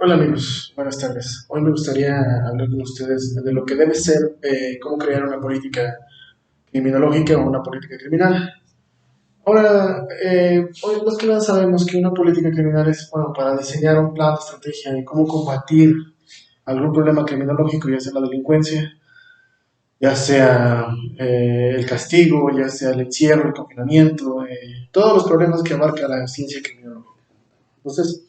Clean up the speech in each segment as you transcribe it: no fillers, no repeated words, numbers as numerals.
Hola amigos, buenas tardes. Hoy me gustaría hablar con ustedes de lo que debe ser, cómo crear una política criminológica o una política criminal. Ahora, hoy más que nada sabemos que una política criminal es, bueno, para diseñar un plan de estrategia de cómo combatir algún problema criminológico, ya sea la delincuencia, ya sea el castigo, ya sea el encierro, el confinamiento, todos los problemas que abarca la ciencia criminológica. Entonces,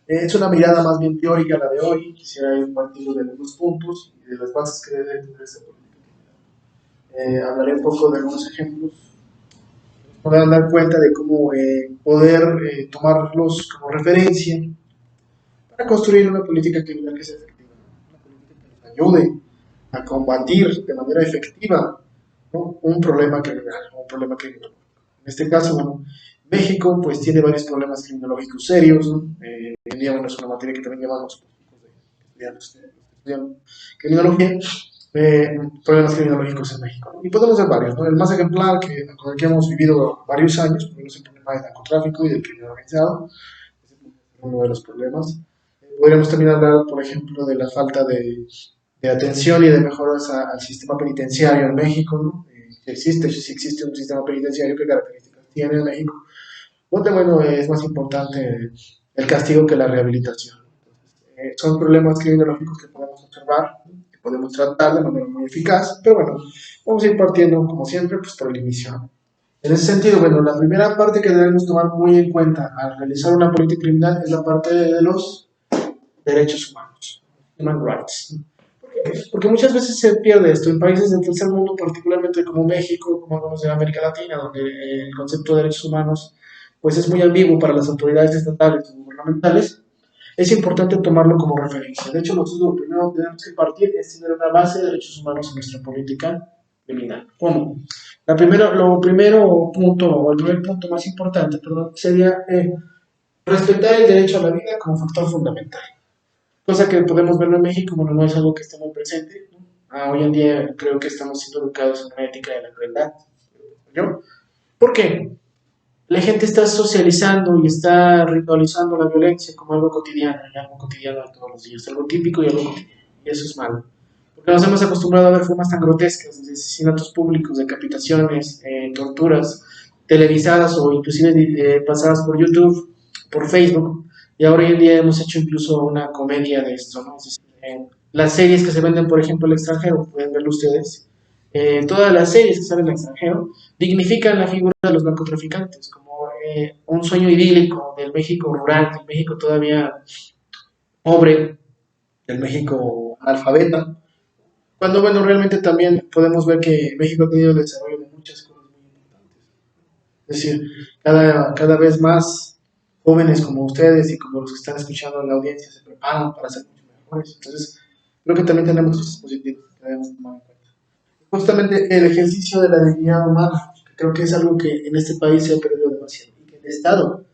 es una mirada más bien teórica la de hoy. Quisiera ir partiendo de algunos puntos y de las bases que debe tener esta política. Hablaré un poco de algunos ejemplos. Podrán dar cuenta de cómo poder tomarlos como referencia para construir una política criminal que sea efectiva, una política que nos ayude a combatir de manera efectiva, ¿no?, un problema criminal, un problema criminológico. En este caso, bueno, México pues tiene varios problemas criminológicos serios, ¿no? Hoy en día, bueno, es una materia que también llevamos estudiando criminología, problemas criminológicos en México, ¿no? Y podemos ver varios, ¿no? El más ejemplar, con el que hemos vivido varios años, pues, es el problema del narcotráfico y del crimen organizado, es uno de los problemas. Podríamos también hablar, por ejemplo, de la falta de atención y de mejoras al sistema penitenciario en México, ¿no? Si existe un sistema penitenciario, qué características tiene en México, donde, bueno, es más importante el castigo que la rehabilitación. Son problemas criminológicos que podemos observar, que podemos tratar de manera muy eficaz, pero bueno, vamos a ir partiendo, como siempre, pues por el inicio. En ese sentido, bueno, la primera parte que debemos tomar muy en cuenta al realizar una política criminal es la parte de los derechos humanos, human rights. Porque muchas veces se pierde esto en países del tercer mundo, particularmente como México, como algunos de América Latina, donde el concepto de derechos humanos pues es muy ambiguo para las autoridades estatales o gubernamentales. Es importante tomarlo como referencia. De hecho, nosotros lo primero que tenemos que partir es tener una base de derechos humanos en nuestra política criminal. ¿Cómo? Lo primero punto, o el primer punto más importante, perdón, sería respetar el derecho a la vida como factor fundamental. Cosa que podemos verlo en México, bueno, no es algo que esté muy presente, ¿no? Hoy en día creo que estamos siendo educados en una ética de la crueldad, ¿no? ¿Por qué? La gente está socializando y está ritualizando la violencia como algo cotidiano de todos los días, algo típico y algo cotidiano, y eso es malo. Porque nos hemos acostumbrado a ver formas tan grotescas de asesinatos públicos, decapitaciones, torturas televisadas o inclusive pasadas por YouTube, por Facebook, y ahora hoy en día hemos hecho incluso una comedia de esto, ¿no? Es decir, las series que se venden, por ejemplo, al extranjero, pueden verlo ustedes, todas las series que salen al extranjero dignifican la figura de los narcotraficantes como un sueño idílico del México rural, del México todavía pobre, del México analfabeta, cuando, bueno, realmente también podemos ver que México ha tenido el desarrollo de muchas cosas muy importantes. Es decir, cada vez más jóvenes como ustedes y como los que están escuchando en la audiencia se preparan para ser mucho mejores. Entonces, creo que también tenemos cosas positivas que debemos tomar en cuenta. Justamente el ejercicio de la dignidad humana, que creo que es algo que en este país se ha perdido demasiado y que el Estado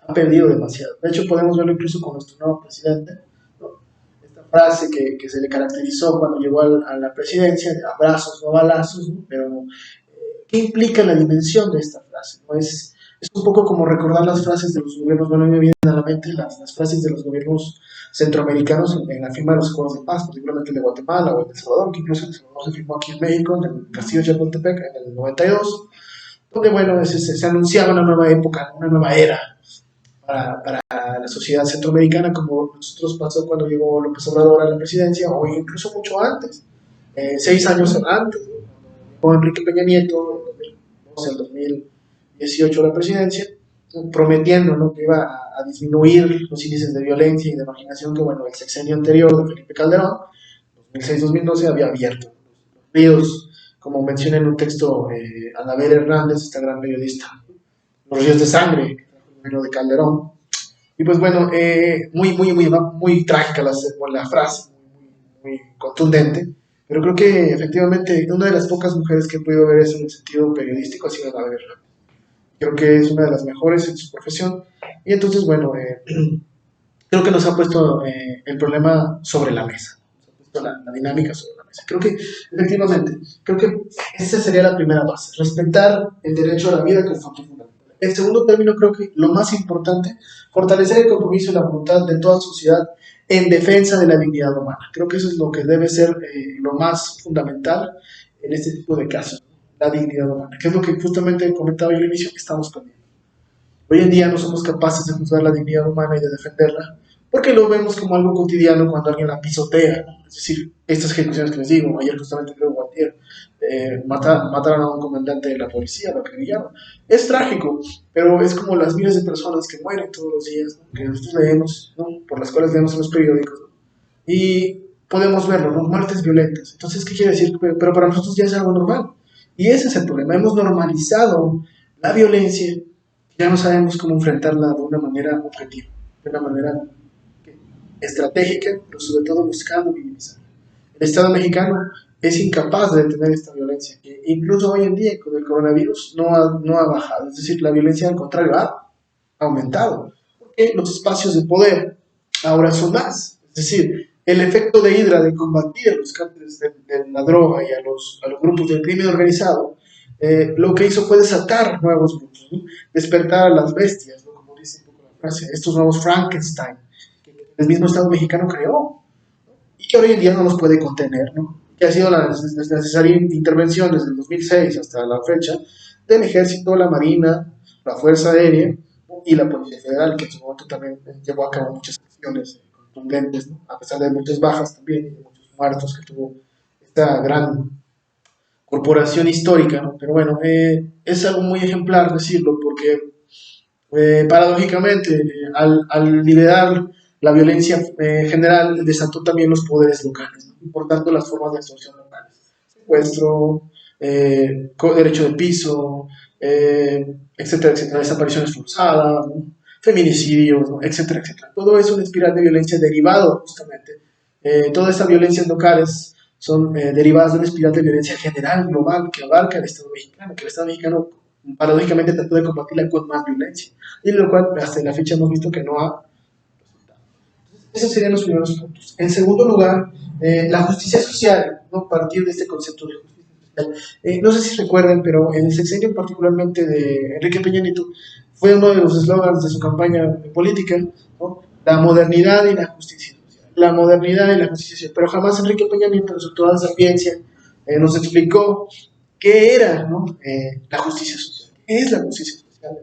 ha perdido demasiado. De hecho, podemos verlo incluso con nuestro nuevo presidente, ¿no? Esta frase que se le caracterizó cuando llegó a la presidencia, de abrazos, no balazos, ¿no? Pero ¿qué implica la dimensión de esta frase? ¿No? Es un poco como recordar las frases de los gobiernos, bueno, a mí me vienen a la mente las frases de los gobiernos centroamericanos en la firma de los acuerdos de paz, particularmente el de Guatemala o el de El Salvador, que incluso El Salvador se firmó aquí en México, en el Castillo de Chapultepec, en el 92, donde, bueno, se anunciaba una nueva época, una nueva era para la sociedad centroamericana, como nosotros pasó cuando llegó López Obrador a la presidencia, o incluso mucho antes, 6 años antes, ¿no? Con Enrique Peña Nieto, en 2012 al 2018 la presidencia, prometiendo, ¿no?, que iba a disminuir los índices de violencia y de marginación que, bueno, el sexenio anterior de Felipe Calderón, 2006-2012, había abierto. Los ríos, como menciona en un texto Anabel Hernández, esta gran periodista, los ríos de sangre, el gobierno de Calderón. Y pues bueno, muy trágica la frase, muy contundente, pero creo que efectivamente una de las pocas mujeres que he podido ver eso en el sentido periodístico ha sido Anabel Hernández. Creo que es una de las mejores en su profesión. Y entonces, bueno, creo que nos ha puesto el problema sobre la mesa, nos ha puesto la dinámica sobre la mesa. Creo que, efectivamente, creo que esa sería la primera base, respetar el derecho a la vida como factor fundamental. En segundo término, creo que lo más importante, fortalecer el compromiso y la voluntad de toda sociedad en defensa de la dignidad humana. Creo que eso es lo que debe ser lo más fundamental en este tipo de casos, la dignidad humana, que es lo que justamente comentaba yo al inicio que estamos perdiendo. Hoy en día no somos capaces de juzgar la dignidad humana y de defenderla, porque lo vemos como algo cotidiano cuando alguien la pisotea, ¿no? Es decir, estas ejecuciones que les digo, ayer justamente creo Guatier, mataron a un comandante de la policía, lo acribillaron. Es trágico, pero es como las miles de personas que mueren todos los días, ¿no? Que nosotros leemos, ¿no? Por las cuales leemos en los periódicos, ¿no? Y podemos verlo, ¿no? Muertes violentas. Entonces, ¿qué quiere decir? Pero para nosotros ya es algo normal. Y ese es el problema. Hemos normalizado la violencia, ya no sabemos cómo enfrentarla de una manera objetiva, de una manera estratégica, pero sobre todo buscando minimizar. El Estado mexicano es incapaz de detener esta violencia, que incluso hoy en día con el coronavirus no ha bajado, es decir, la violencia al contrario ha aumentado, porque los espacios de poder ahora son más, es decir, el efecto de Hidra de combatir a los cárteles de la droga y a los grupos del crimen organizado, lo que hizo fue desatar nuevos grupos, ¿no? Despertar a las bestias, ¿no? Como dice un poco la frase, estos nuevos Frankenstein, que el mismo Estado mexicano creó y que hoy en día no nos puede contener, ¿no? Que ha sido la necesaria intervención desde el 2006 hasta la fecha del Ejército, la Marina, la Fuerza Aérea y la Policía Federal, que en su momento también llevó a cabo muchas acciones contundentes, ¿no? A pesar de muchas bajas también y de muchos muertos que tuvo esta gran corporación histórica, ¿no? Pero bueno, es algo muy ejemplar decirlo porque paradójicamente, al liberar la violencia general, desató también los poderes locales, ¿no? Y por tanto las formas de extorsión locales. Secuestro, derecho de piso, etcétera, etcétera, desapariciones forzadas, ¿no? Feminicidios, ¿no? Etcétera, etcétera. Todo es una espiral de violencia derivado justamente. Todas estas violencias locales son derivadas de una espiral de violencia general, global, que abarca el Estado mexicano, que el Estado mexicano paradójicamente trató de combatirla con más violencia, y lo cual hasta la fecha hemos visto que no ha resultado. Esos serían los primeros puntos. En segundo lugar, la justicia social, ¿no? A partir de este concepto de justicia social. No sé si recuerdan, pero en el sexenio particularmente de Enrique Peña Nieto, fue uno de los eslogans de su campaña política, ¿no? La modernidad y la justicia social. La modernidad y la justicia social. Pero jamás Enrique Peña Nieto, en su toda sapiencia, nos explicó qué era, ¿no? La justicia social. ¿Qué es la justicia social?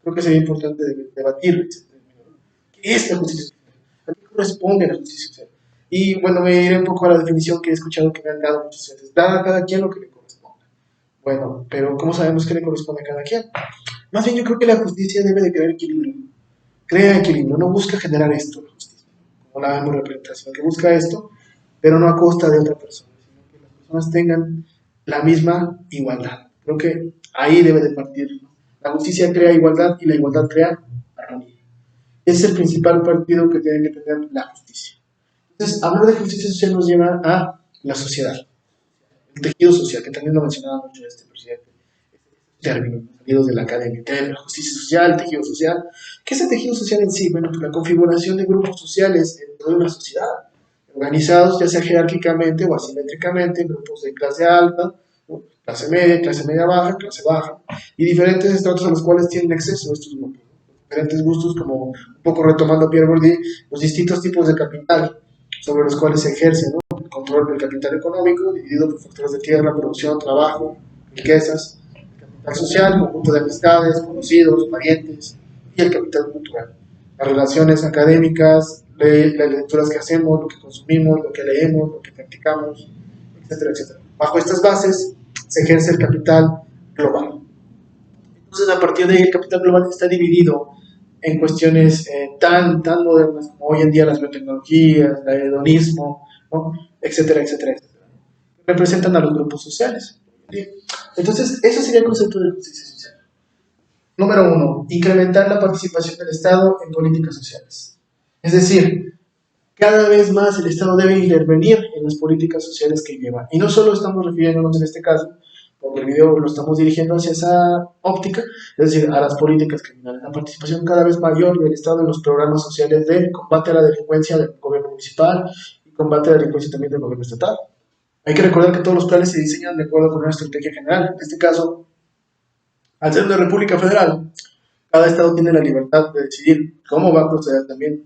Creo que sería importante debatir. ¿Qué es la justicia social? ¿A qué corresponde la justicia social? Y bueno, me iré un poco a la definición que he escuchado que me han dado muchas veces. Da a cada quien lo que le corresponde. Bueno, pero ¿cómo sabemos qué le corresponde a cada quien? Más bien yo creo que la justicia debe de crear equilibrio. Crea equilibrio, no busca generar esto, la justicia, como la hemos representado, sino que busca esto, pero no a costa de otra persona, sino que las personas tengan la misma igualdad. Creo que ahí debe de partir, ¿no? La justicia crea igualdad y la igualdad crea armonía. Ese es el principal partido que tiene que tener la justicia. Entonces, hablar de justicia social nos lleva a la sociedad, el tejido social, que también lo mencionaba mucho este presidente, términos salidos de la academia, la justicia social, el tejido social. ¿Qué es el tejido social en sí? Bueno, pues la configuración de grupos sociales dentro de una sociedad, organizados ya sea jerárquicamente o asimétricamente en grupos de clase alta, ¿no? Clase media baja, clase baja, y diferentes estratos a los cuales tienen acceso estos grupos, ¿no? Diferentes gustos, como un poco retomando a Pierre Bourdieu, los distintos tipos de capital sobre los cuales se ejerce, ¿no? El control del capital económico, dividido por factores de tierra, producción, trabajo, riquezas, el social, conjunto de amistades, conocidos, parientes, y el capital cultural. Las relaciones académicas, las lecturas que hacemos, lo que consumimos, lo que leemos, lo que practicamos, etcétera, etcétera. Bajo estas bases se ejerce el capital global. Entonces, a partir de ahí, el capital global está dividido en cuestiones tan modernas como hoy en día las biotecnologías, el hedonismo, ¿no? Etcétera, etcétera, etcétera. Representan a los grupos sociales. Entonces, eso sería el concepto de justicia social. Número uno, incrementar la participación del Estado en políticas sociales. Es decir, cada vez más el Estado debe intervenir en las políticas sociales que lleva. Y no solo estamos refiriéndonos en este caso, porque el video lo estamos dirigiendo hacia esa óptica, es decir, a las políticas criminales. La participación cada vez mayor del Estado en los programas sociales de combate a la delincuencia del gobierno municipal y combate a la delincuencia también del gobierno estatal. Hay que recordar que todos los planes se diseñan de acuerdo con una estrategia general. En este caso, al ser una república federal, cada estado tiene la libertad de decidir cómo va a proceder también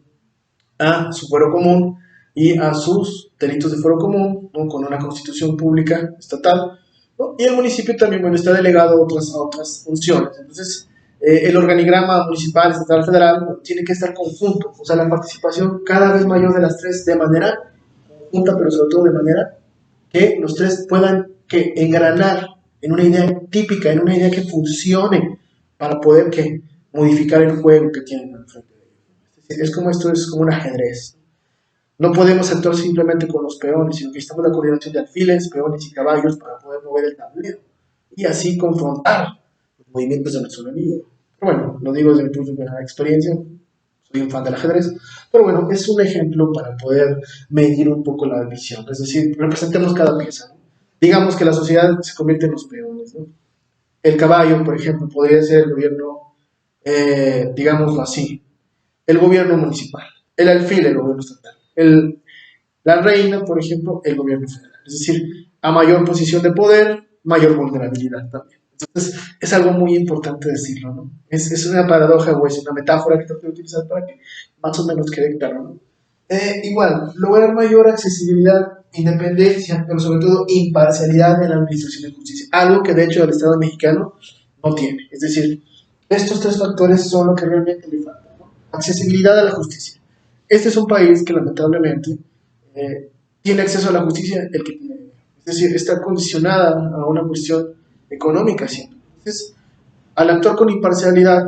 a su fuero común y a sus delitos de fuero común, ¿no? Con una constitución pública estatal, ¿no? Y el municipio también, bueno, está delegado a otras funciones. Entonces, el organigrama municipal, estatal, federal, bueno, tiene que estar conjunto, o sea, la participación cada vez mayor de las tres de manera conjunta, pero sobre todo de manera que los tres puedan que engranar en una idea típica, en una idea que funcione para poder que modificar el juego que tienen al frente de ellos. Es como esto, es como un ajedrez. No podemos actuar simplemente con los peones, sino que necesitamos la coordinación de alfiles, peones y caballos para poder mover el tablero y así confrontar los movimientos de nuestro enemigo. Pero bueno, lo digo desde mi punto de experiencia, soy un fan del ajedrez, pero bueno, es un ejemplo para poder medir un poco la visión, es decir, representemos cada pieza, ¿no? Digamos que la sociedad se convierte en los peones, ¿no? El caballo, por ejemplo, podría ser el gobierno, digámoslo así, el gobierno municipal, el alfil, el gobierno estatal, la reina, por ejemplo, el gobierno federal. Es decir, a mayor posición de poder, mayor vulnerabilidad también. Entonces, es algo muy importante decirlo, ¿no? Es una paradoja o es una metáfora que trato de utilizar para que más o menos quede claro, ¿no? Igual, lograr mayor accesibilidad, independencia, pero sobre todo imparcialidad en la administración de justicia, algo que de hecho el Estado mexicano no tiene. Es decir, estos tres factores son lo que realmente le falta, ¿no? Accesibilidad a la justicia. Este es un país que lamentablemente tiene acceso a la justicia el que tiene dinero. Es decir, está condicionada a una cuestión económica siempre. Entonces, al actuar con imparcialidad,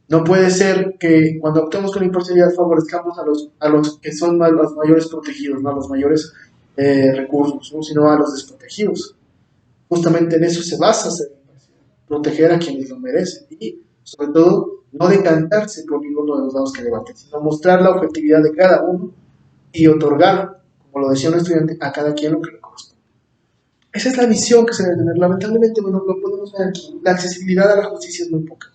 no puede ser que cuando actuamos con imparcialidad favorezcamos a los que son los mayores protegidos, ¿no? A los mayores recursos, ¿no? Sino a los desprotegidos. Justamente en eso se basa ser imparcial, proteger a quienes lo merecen y, sobre todo, no decantarse por ninguno de los lados que debaten, sino mostrar la objetividad de cada uno y otorgar, como lo decía un estudiante, a cada quien lo que le corresponde. Esa es la visión que se debe tener. Lamentablemente, bueno, lo podemos ver aquí. La accesibilidad a la justicia es muy poca.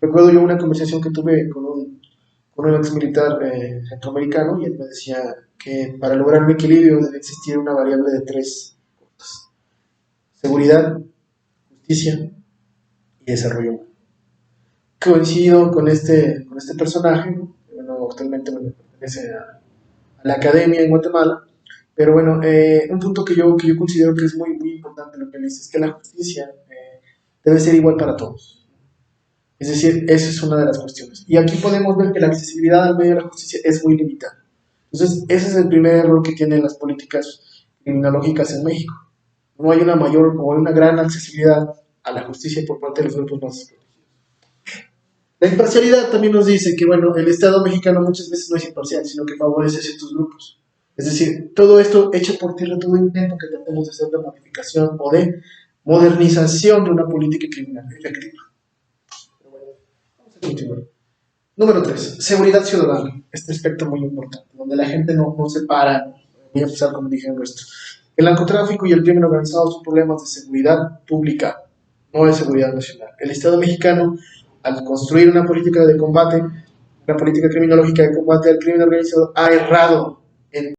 Recuerdo yo una conversación que tuve con un ex militar centroamericano y él me decía que para lograr un equilibrio debe existir una variable de tres cosas: seguridad, justicia y desarrollo humano. Coincido con este personaje, ¿no? Bueno, actualmente me pertenece a la academia en Guatemala, pero bueno, un punto que yo considero que es muy importante lo que él dice es que la justicia debe ser igual para todos. Es decir, esa es una de las cuestiones. Y aquí podemos ver que la accesibilidad al medio de la justicia es muy limitada. Entonces, ese es el primer error que tienen las políticas criminológicas en México. No hay una mayor o una gran accesibilidad a la justicia por parte de los grupos más desprotegidos. La imparcialidad también nos dice que, bueno, el Estado mexicano muchas veces no es imparcial, sino que favorece a ciertos grupos. Es decir, todo esto echa por tierra todo intento que tratemos de hacer de modificación o de modernización de una política criminal efectiva. Continuar. Número 3, seguridad ciudadana. Este aspecto muy importante, donde la gente no se para. Voy a empezar como dije en esto. El narcotráfico y el crimen organizado son problemas de seguridad pública, no de seguridad nacional. El Estado mexicano, al construir una política de combate, una política criminológica de combate al crimen organizado, ha errado en,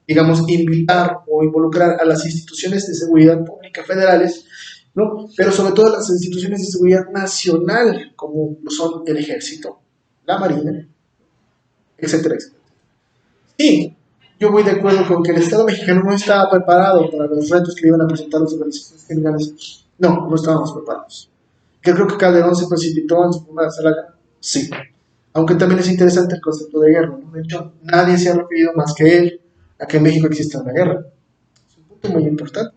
digamos, invitar o involucrar a las instituciones de seguridad pública federales, ¿no? Pero sobre todo las instituciones de seguridad nacional, como lo son el Ejército, la Marina, etcétera, etcétera. Sí, yo voy de acuerdo con que el Estado mexicano no estaba preparado para los retos que le iban a presentar las organizaciones criminales. No estábamos preparados. Yo creo que Calderón se precipitó en su forma de hacer la guerra. Sí. Aunque también es interesante el concepto de guerra, ¿no? De hecho, nadie se ha referido más que él a que en México exista una guerra. Es un punto muy importante.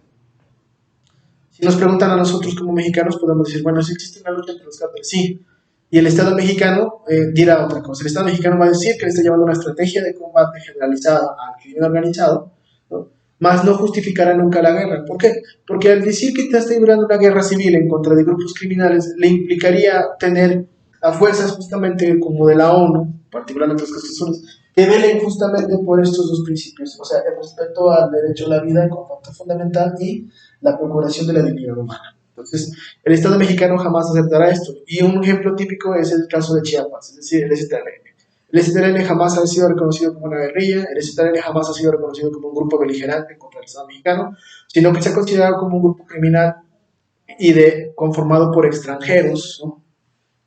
Si nos preguntan a nosotros como mexicanos, podemos decir, bueno, si existe una lucha entre los cárteles, sí. Y el Estado mexicano dirá otra cosa. El Estado mexicano va a decir que le está llevando una estrategia de combate generalizada al crimen organizado, ¿no? Más no justificará nunca la guerra. ¿Por qué? Porque al decir que está librando una guerra civil en contra de grupos criminales, le implicaría tener a fuerzas justamente como de la ONU, particularmente las Naciones, que velen justamente por estos dos principios, o sea, el respeto al derecho a la vida como factor fundamental y la procuración de la dignidad humana. Entonces, el Estado mexicano jamás aceptará esto. Y un ejemplo típico es el caso de Chiapas, es decir, el STLN. El STLN jamás ha sido reconocido como una guerrilla, el STLN jamás ha sido reconocido como un grupo beligerante contra el Estado mexicano, sino que se ha considerado como un grupo criminal y conformado por extranjeros, ¿no?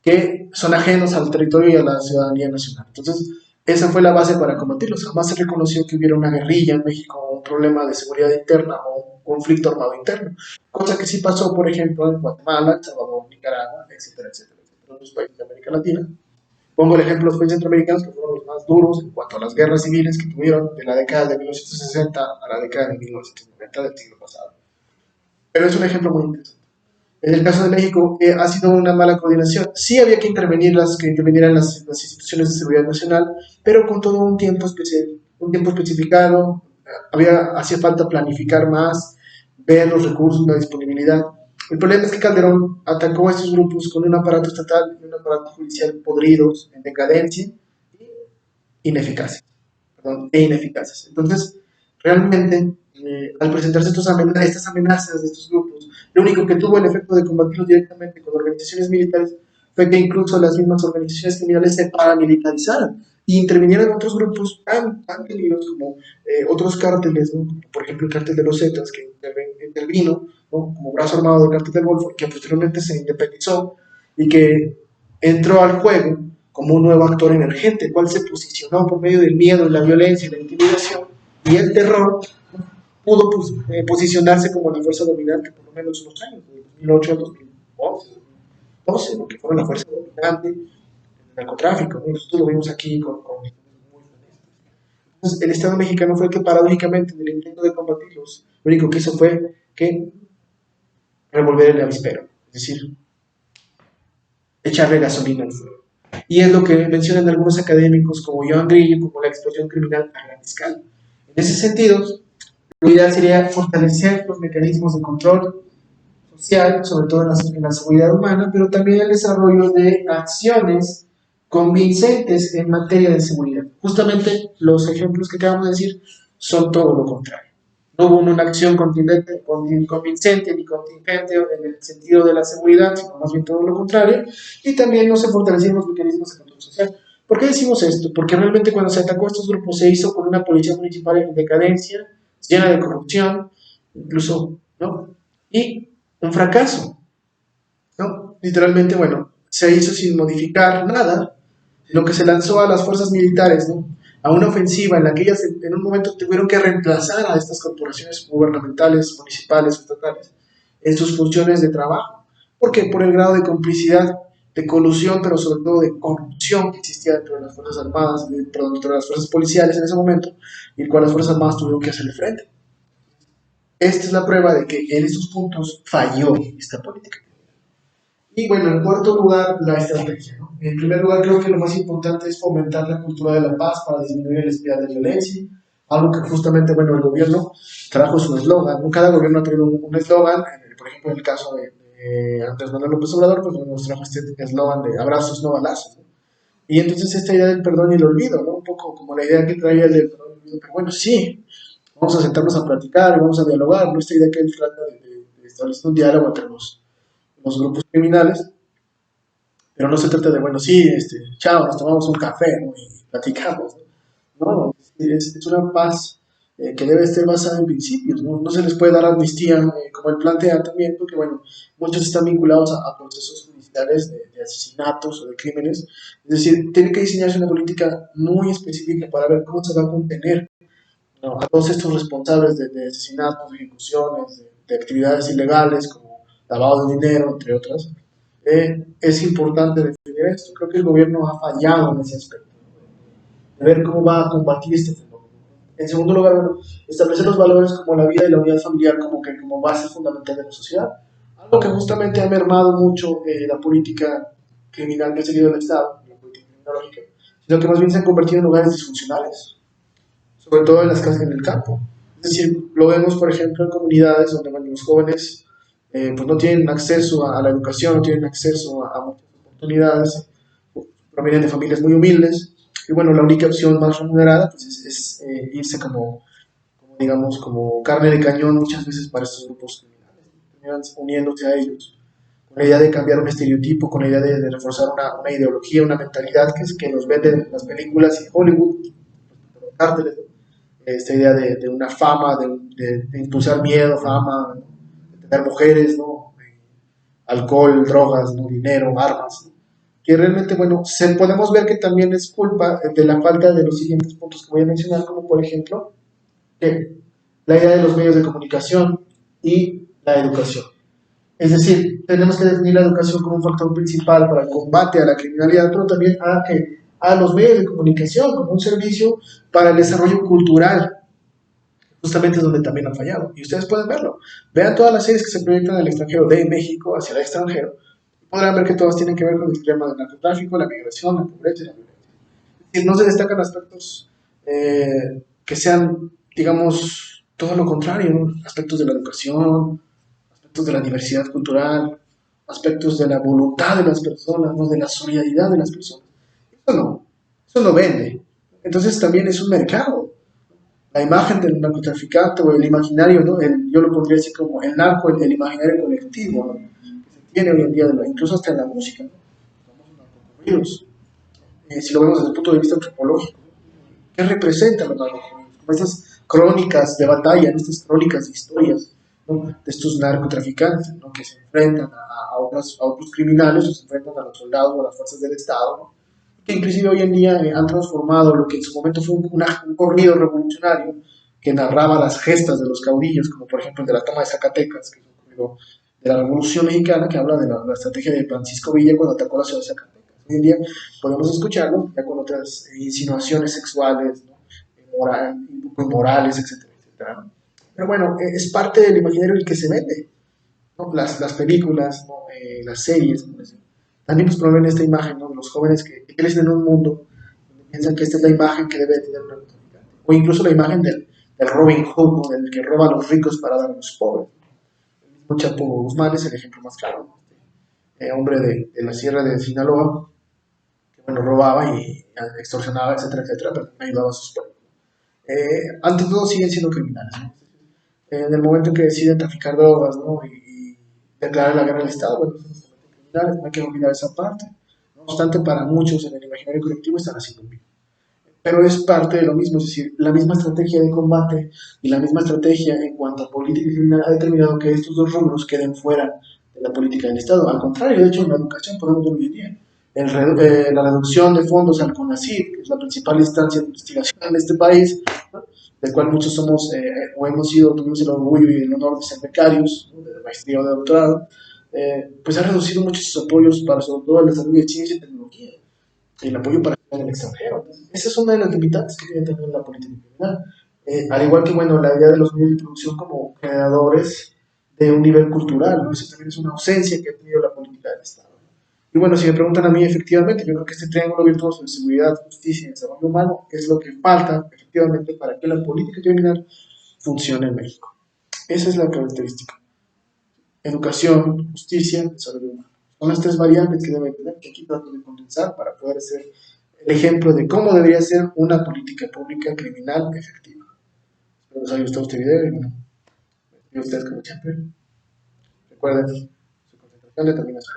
Que son ajenos al territorio y a la ciudadanía nacional. Entonces, esa fue la base para combatirlos. Jamás se reconoció que hubiera una guerrilla en México o un problema de seguridad interna o un conflicto armado interno. Cosa que sí pasó, por ejemplo, en Guatemala, El Salvador, Nicaragua, etcétera, etcétera, etcétera, otros países de América Latina. Pongo el ejemplo de los países centroamericanos, que fueron los más duros en cuanto a las guerras civiles que tuvieron de la década de 1960 a la década de 1990 del siglo pasado. Pero es un ejemplo muy interesante. En el caso de México, ha sido una mala coordinación. Sí había que intervenir que intervinieran las instituciones de seguridad nacional, pero con todo un tiempo especificado. Hacía falta planificar más, ver los recursos, la disponibilidad. El problema es que Calderón atacó a estos grupos con un aparato estatal y un aparato judicial podridos, en decadencia ineficaces. Perdón, e ineficaces. Entonces, realmente, al presentarse estas amenazas de estos grupos, lo único que tuvo el efecto de combatirlos directamente con organizaciones militares fue que incluso las mismas organizaciones criminales se paramilitarizaran y intervinieran otros grupos tan peligrosos como otros cárteles, ¿no? Por ejemplo el cártel de los Zetas, que intervino, ¿no? Como brazo armado del cártel del Golfo, que posteriormente se independizó y que entró al juego como un nuevo actor emergente, el cual se posicionó por medio del miedo, la violencia, la intimidación y el terror, pudo posicionarse como la fuerza dominante por lo menos unos años, de 2008 a 2011, 2012, ¿no? Que fueron la fuerza dominante del narcotráfico, ¿no? Nosotros lo vimos aquí con entonces, el Estado mexicano fue el que paradójicamente en el intento de combatirlos, lo único que hizo fue que revolver el avispero, es decir, echarle gasolina al fuego. Y es lo que mencionan algunos académicos como Joan Grillo, como la explosión criminal a gran escala. En ese sentido, lo ideal sería fortalecer los mecanismos de control social, sobre todo en la seguridad humana, pero también el desarrollo de acciones convincentes en materia de seguridad. Justamente los ejemplos que acabamos de decir son todo lo contrario. No hubo una acción convincente ni contingente en el sentido de la seguridad, sino más bien todo lo contrario, y también no se fortalecieron los mecanismos de control social. ¿Por qué decimos esto? Porque realmente cuando se atacó a estos grupos se hizo con una policía municipal en decadencia, llena de corrupción, incluso, ¿no? Y un fracaso, ¿no? Literalmente, bueno, se hizo sin modificar nada, sino que se lanzó a las fuerzas militares, ¿no? A una ofensiva en la que ellas en un momento tuvieron que reemplazar a estas corporaciones gubernamentales, municipales, estatales, en sus funciones de trabajo. ¿Por qué? Por el grado de complicidad, de colusión, pero sobre todo de corrupción que existía dentro de las Fuerzas Armadas, dentro de las Fuerzas Policiales en ese momento, y el cual las Fuerzas Armadas tuvieron que hacerle frente. Esta es la prueba de que en estos puntos falló esta política. Y bueno, en cuarto lugar, la estrategia, ¿no? En primer lugar, creo que lo más importante es fomentar la cultura de la paz para disminuir el espiral de violencia, algo que justamente, bueno, el gobierno trajo su eslogan, ¿no? Cada gobierno ha tenido un eslogan, por ejemplo, en el caso de Andrés Manuel López Obrador, pues nos trajo este eslogan de abrazos, no balazos, ¿no? Y entonces esta idea del perdón y el olvido, ¿no? Un poco como la idea que traía el del perdón y el olvido, pero bueno, sí, vamos a sentarnos a platicar, vamos a dialogar, ¿no? Esta idea que él trata de establecer un diálogo entre los grupos criminales, pero no se trata de, bueno, sí, chao, nos tomamos un café, ¿no? Y platicamos, ¿no? No, es una paz que debe estar basada en principios, ¿no? No se les puede dar amnistía, como él plantea también, porque, bueno, muchos están vinculados a procesos judiciales de asesinatos o de crímenes, es decir, tiene que diseñarse una política muy específica para ver cómo se va a contener, ¿no? A todos estos responsables de asesinatos, de ejecuciones, de actividades ilegales como lavado de dinero, entre otras. Es importante definir esto. Creo que el gobierno ha fallado en ese aspecto, de ver cómo va a combatir este fenómeno. En segundo lugar, bueno, establecer los valores como la vida y la unidad familiar como base fundamental de la sociedad. Algo que justamente ha mermado mucho la política criminal que ha seguido el Estado, la política criminológica, sino que más bien se han convertido en lugares disfuncionales, sobre todo en las casas en el campo. Es decir, lo vemos, por ejemplo, en comunidades donde bueno, los jóvenes pues no tienen acceso a la educación, no tienen acceso a muchas oportunidades, provienen de familias muy humildes, y bueno, la única opción más remunerada pues es irse digamos, como carne de cañón muchas veces para estos grupos criminales, terminan uniéndose a ellos, con la idea de cambiar un estereotipo, con la idea de reforzar una ideología, una mentalidad que es que nos venden las películas y Hollywood, los cárteles, esta idea de una fama, de impulsar miedo, fama, de tener mujeres, ¿no? Alcohol, drogas, ¿no? Dinero, armas, ¿no? que realmente, bueno, podemos ver que también es culpa de la falta de los siguientes puntos que voy a mencionar, como por ejemplo, que la idea de los medios de comunicación y la educación. Es decir, tenemos que definir la educación como un factor principal para el combate a la criminalidad, pero también a los medios de comunicación como un servicio para el desarrollo cultural, justamente es donde también han fallado. Y ustedes pueden verlo. Vean todas las series que se proyectan del extranjero, de México hacia el extranjero, y podrán ver que todas tienen que ver con el tema del narcotráfico, la migración, la pobreza y la violencia. Es decir, no se destacan aspectos que sean, digamos, todo lo contrario, ¿no? Aspectos de la educación, aspectos de la diversidad cultural, aspectos de la voluntad de las personas, ¿no? De la solidaridad de las personas. Eso no vende. Entonces también es un mercado. La imagen del narcotraficante o el imaginario, ¿no? Yo lo pondría así como el narco, el imaginario colectivo, ¿no? Que se tiene hoy en día, incluso hasta en la música, ¿no? Si lo vemos desde el punto de vista antropológico, ¿qué representan los narcocorridos? Como estas crónicas de batalla, ¿no? Estas crónicas de historias, ¿no? De estos narcotraficantes, ¿no? Que se enfrentan a otros criminales o se enfrentan a los soldados o a las fuerzas del Estado, ¿no? Que inclusive hoy en día han transformado lo que en su momento fue un corrido revolucionario que narraba las gestas de los caudillos, como por ejemplo el de la toma de Zacatecas, que es un corrido de la Revolución Mexicana, que habla de la estrategia de Francisco Villa cuando atacó la ciudad de Zacatecas. Hoy en día podemos escucharlo ya con otras insinuaciones sexuales, ¿no? Morales, etcétera, etcétera, ¿no? Pero bueno, es parte del imaginario el que se vende, ¿no? Las películas, ¿no? Las series, ¿no? También nos promueven esta imagen, ¿no? De los jóvenes que crecen en un mundo donde piensan que esta es la imagen que debe tener un narcotraficante. O incluso la imagen del Robin Hood, ¿no? Del que roba a los ricos para dar a los pobres. El mismo Chapo Guzmán es el ejemplo más claro, ¿no? Hombre de la sierra de Sinaloa, que bueno, robaba y extorsionaba, etcétera, etcétera, pero también ayudaba a sus pueblos. Ante todo siguen siendo criminales, ¿no? En el momento en que deciden traficar drogas, ¿no? Y declarar la guerra al Estado, bueno, son criminales, no hay que olvidar esa parte. No obstante, para muchos en el imaginario colectivo están haciendo bien. Pero es parte de lo mismo, es decir, la misma estrategia de combate y la misma estrategia en cuanto a política criminal ha determinado que estos dos rubros queden fuera de la política del Estado. Al contrario, de hecho, en la educación podemos ver hoy en día la reducción de fondos al CONACYT, que es la principal instancia de investigación en este país, ¿no? Del cual muchos somos o hemos sido, tuvimos el orgullo y el honor de ser becarios, ¿no? De maestría o de doctorado, pues ha reducido muchos sus apoyos para sobre todo el desarrollo de ciencia y tecnología y el apoyo para el extranjero. Esa es una de las limitantes que tiene también la política criminal. Al igual que, bueno, la idea de los medios de producción como creadores de un nivel cultural, ¿no? Eso también es una ausencia que ha tenido la política del Estado. Y bueno, si me preguntan a mí, efectivamente, yo creo que este triángulo virtuoso de seguridad, justicia y desarrollo humano es lo que falta, efectivamente, para que la política criminal funcione en México. Esa es la característica. Educación, justicia, desarrollo humano. Son las tres variables que deben tener, que aquí trato de condensar para poder ser el ejemplo de cómo debería ser una política pública criminal efectiva. Espero les haya gustado este video y bueno, y ustedes como siempre, recuerden, su concentración determina su